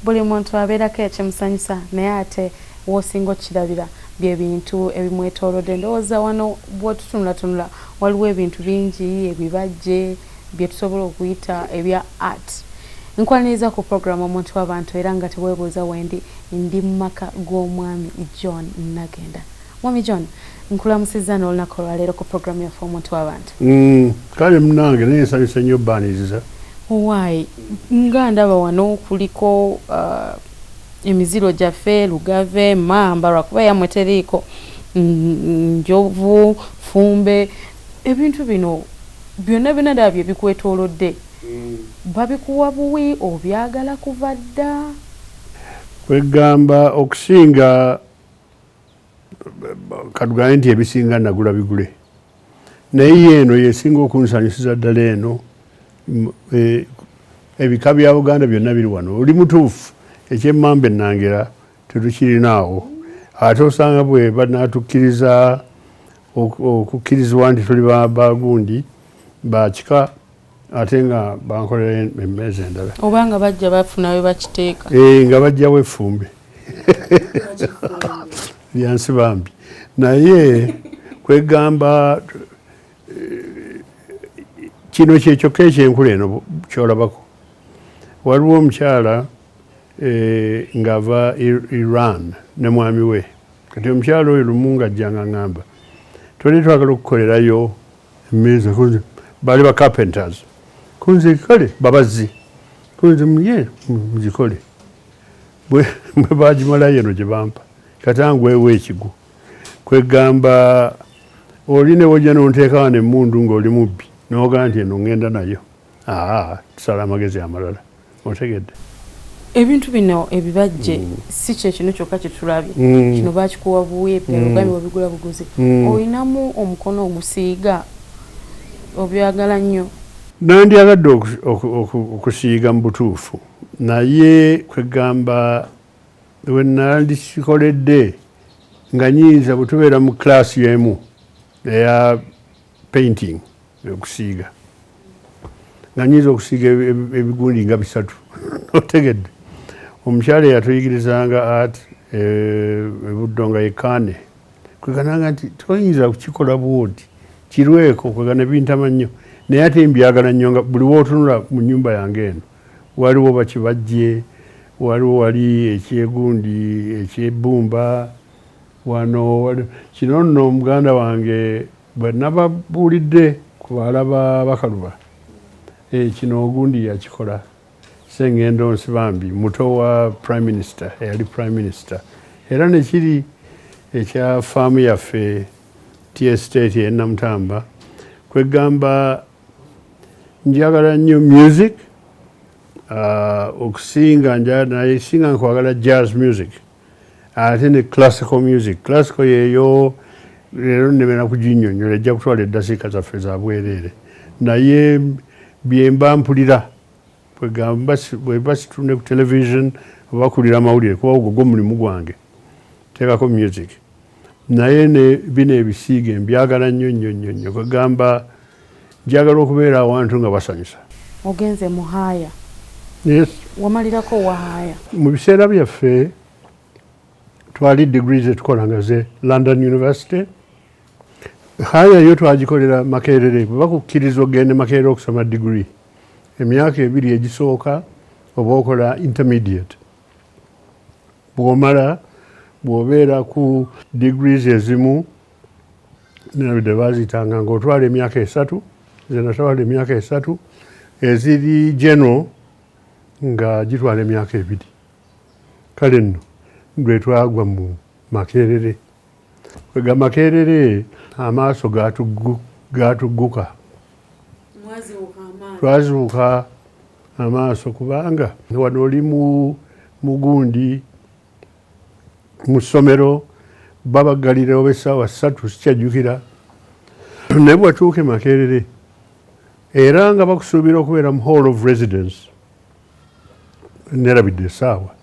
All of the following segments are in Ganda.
buli muntu abeerako ekimusanyusa naye ate w'osinga okirabira bye bintu ebimwetoolodde. Ndowooza wano bw'otutunulatunula waliwo ebintu bingi ebibajje bye tusobola okuyita ebya art. Nkwaniriza ku programu Omuntu w'Abantu era nga teweebuuza wendi ndi mu maka g'omwami John Nagenda. Mwami John, nkulamusizza n'olunaku olwaleero ku programu yaffe Omuntu w'Abantu. Kale munange naye nsanyusa nnyo bbaaniriza. Why? Nga ndaba wano kuliko emiziro gyaffe Lugave, Mamba lwakuba yammwe teriiko, Njovu, Fumbe, ebintu bino byonna binadaba bye bikwetoolodde. Babikuwa buwi obyagala kuva dda? Kwegamba okusinga katugambe nti ebisinga nagula bigule. Naye eno yesinga okunsanyusiza ddala eno. Ebika bya Buganda byonna biri wano. Oli mutuufu ekyemmamba ennangera tetukirinaawo. Ate osanga bwe banatukkiriza okukkirizibwa nti tuli bagundi bakika ate nga bankolera emmeeza endala. Obanga bajja bafunayo bakiteeka. Nga bajjawo effumbe. Byansi bambi. Naye kwegamba kino kyekyokka ekyenkulu eno kyolabako. Waliwo omukyala ng'ava Iran ne mwami we. Kati omukyala oyo lumu ng'ajjanga ng'amba tuli twagala okukolerayo emmeeza kunze baali ba carpenters. Kunze kale babazzi. Kunze mugikole. Bwe bagimalayo eno gye bampa. Katangwewo ekigu. Kwegamba oli ne wojja n'onteeka wano emmundu ng'oli mubbi. N'ogaa nti eno ngenda nayo. Tusala amagezi amalala. Otegedde. Ebintu bino ebibajje si kye kino kyokka kye tulabye. Kino baakikuwa buwi ebirogami wabigula buguzi. Olinamu omukono ogusiiga obyagala nnyo. Nandyagadde okusiiga mu butuufu. Naye kwegamba we nandikikoledde nga nyinza bwe tubeera mu class y'emu eya painting okusiiga. Nga nyinza okusiiga ebigundi nga 3. Otegedde. Omukyala eyatuyigirizanga art Buddo ye Kaane. Kwegananga nti toyinza kukikola bwoti. Kirweko kwegana bintama nnyo. Naye ate mbyagala nnyo nga buli wootunula mu nnyumba yange eno. Waliwo bakibajje, wali ekyegundi, ekyebbumba, wano kino nno muganda wange bwe nababuulidde ku balaba Bakaluba. Kino ogundi yakikola. Sengendo Nsibambi, muto wa Prime Minister, eyali Prime Minister. Era nekiri ekya faamu yaffe T-Estate e Namutamba. Kwegamba njagala nnyo music, okusinga naye singa nkwagala jazz music. Ate ne classical music. Classical yeeyo leero nemera kuginnyonnyola ejja kutwala eddakiika zaffe za bwereere. Naye bye mba mpulira bwe basitune ku television oba kulira amawulire kuba ogwo gw'omulimu gwange. Teekako music. Naye bino ebisiige mbyagala nnyo nnyo nnyo nnyo. Kwegamba njagala okubeera awantu nga basanyusa. Ogenze mu Haaya. Yes. Wamalirako wa Haaya. Mu biseera byaffe twali degrees etukolanga ze London University. Haaya yo twagikolera Makerere. Bwe bakukkiriza ogende Makerere okusoma degree. Emyaka 2 egisooka oba okola intermediate. Bw'omala bw'obeera ku degrees ezimu nabide bazitanga ng'otwala emyaka 3, nze natwala emyaka 3, eziri general nga gitwala emyaka 2. Kale nno lwe twagwa mu Makerere. Kwega Makerere amaaso gaatugguka. Twazuuka amaaso kubanga wano oli mugundi mu ssomero babagalira oba essaawa 3 sikyajjukira. Naye bwatuuke Makerere era nga bakusuubira okubeera mu hall of residence nerabidde essaawa.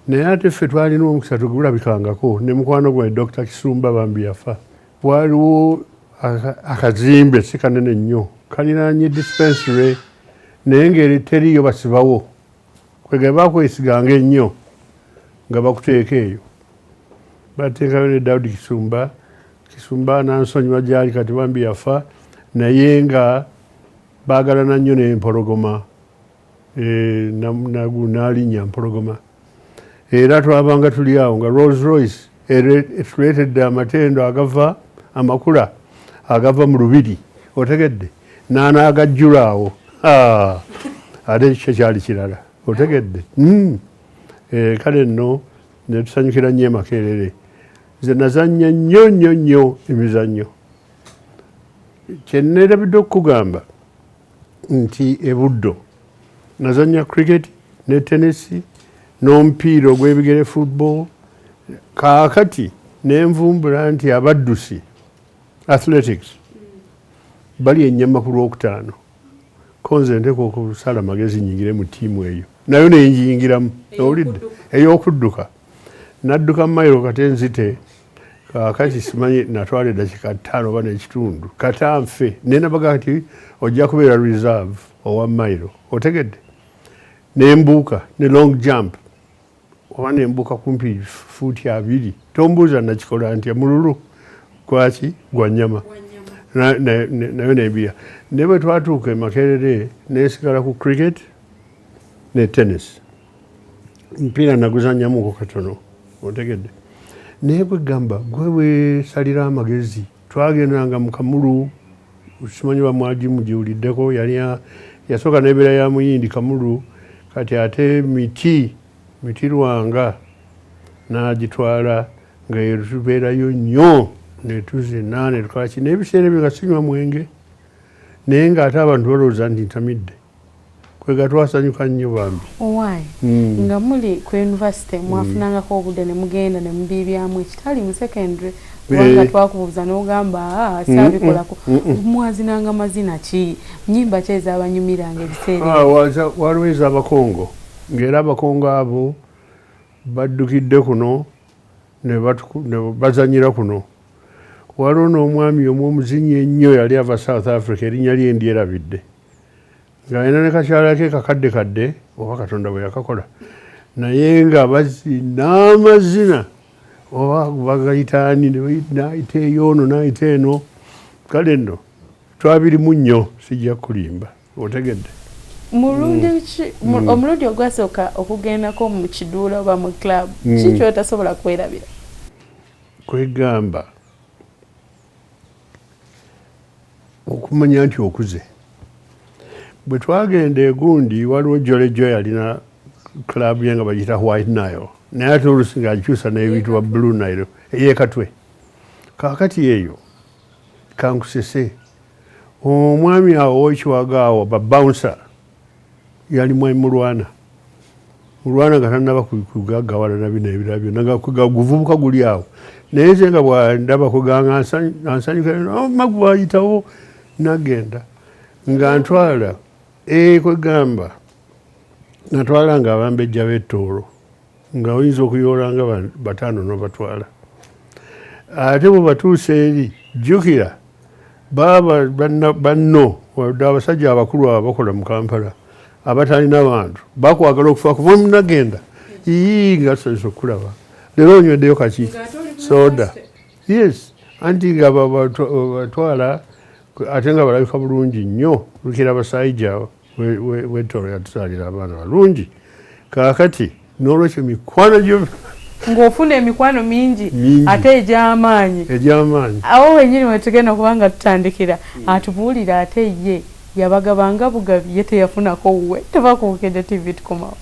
Naye ate ffe twalina omukisa tugulabikangako ne mukwano gwange Dr. Kisumba Bambi yafa. Waliwo akazimbe si kanene nnyo kalinaanye dispensary naye ngeri teriyo basibawo kwega bakwesiganga ennyo nga bakuteeka eyo bateekayo ne Daudi Kisumba nansonyiwa gyali kati bambi yafa naye nga baagalana nnyo n'empologoma n'alinnya mpologoma era twabanga tuli awo nga Rolls Royce etuleetedde amatendo amakula agava mu lubiri otegedde n'anaagajjula awo ate ekyo kyali kirala otegedde kale nno ne tusanyukira nnyo Makerere nze nazannya nnyo emizannyo kyenneerabidde okukugamba nti Buddo nazannya cricket ne tenisi n'omupiira ogw'ebigere football kaakati nenvumbula nti abaddusi athletics bali ennyama ku Lwokutaano ko nze nteeka okusala amagezi nyingire mu ttiimu eyo nayo neyingiramu owulidde ey'okudduka nadduka mayiro kate nzite kaakati simanyi natwala eddakiika 5 oba n'ekitundu kata nfe nenabaga kati ojja kubeera reserve owa mayiro otegedde nembuuka ne long jump oba nembuuka kumpi fuuti 2 tombuuza nakikola ntya mululu kwaki gwa nnyama nayo nebira ne bwe twatuuka Makerere nesigala ku cricket ne tennis mpiira naguzannyamuko katono otegedde naye bwe gamba gwe weesalira amagezi twagendanga mu Kamulu simanyi bamwagimu giwuliddeko yasooka nebeera ya Muyindi Kamulu kati ate miti Lwanga n'agitwala nga yetubeerayo nnyo netuzina netukolaki n'ebiseera ebyo nga sinywa mwenge naye ng'ate abantu balowooza nti ntamidde kwega twasanyuka nnyo bambi owaayi nga muli ku university mwafunangako obudde ne mugenda ne mubiibyamu ekitali mu secondary kubanga twakubuuza n'ogamba saabikolako mwazinanga mazina ki nnyimba ki ezabanyumiranga ebiseera waliwo ez'abakongo ng'era abakongo abo baddukidde kuno ne bazanyira kuno waliwo n'omwami omuzinyi ennyo yali ava South Africa erinnya lye ndyerabidde ng'alina ne kakyala ke kakadde oba Katonda bwe yakakola naye nga bazina amazina oba bagayitaani naayita eyoono naayita eno kale nno twabirimu nnyo sijja kulimba otegedde omulundi ogwasooka okugendako mu kiduula oba mu club ki kyotasobola kwerabira kwegamba okumanya nti okuze bwe twagenda egundi waliwo jolejo yalina club ye nga bagiyita White Nile naye ate oluusi ng'agikyusa n'ebiyitibwa Blue Nile ey'ekatwe kaakati eyo kankusese omwami awo ow'ekiwaga awo babouncer yali mwami mulwana nga tannaba kugagawala na bino ebirala byonna nga guvubuka guli awo naye nze nga bwandaba kuganga ansanyuka magu ayitawo nagenda nga ntwala kwegamba natwala nga abambejja b'ettoolo nga oyinza okuyoola nga 5 n'obatwala ate bwe batuusa eri jjukira baba banno wadde abasajja abakulu abo bakola mu Kampala abatalina bantu bakwagala okufa kuva munagenda nga tusalisa okulaba leero onyweddeyo kaki soda yes anti nga batwala ate nga balabika bulungi nnyo lukira abasayija wettoolo yatusalira abaana balungi kaakati n'olwekyo mikwano gyo ng'ofuna emikwano mingi ate egy'amaanyi awo wenyini wetugenda kubanga tutandikira atubuulira ate ye yabagabanga bugabi ye teyafunako wuwe tebakubukedde TV tukomawo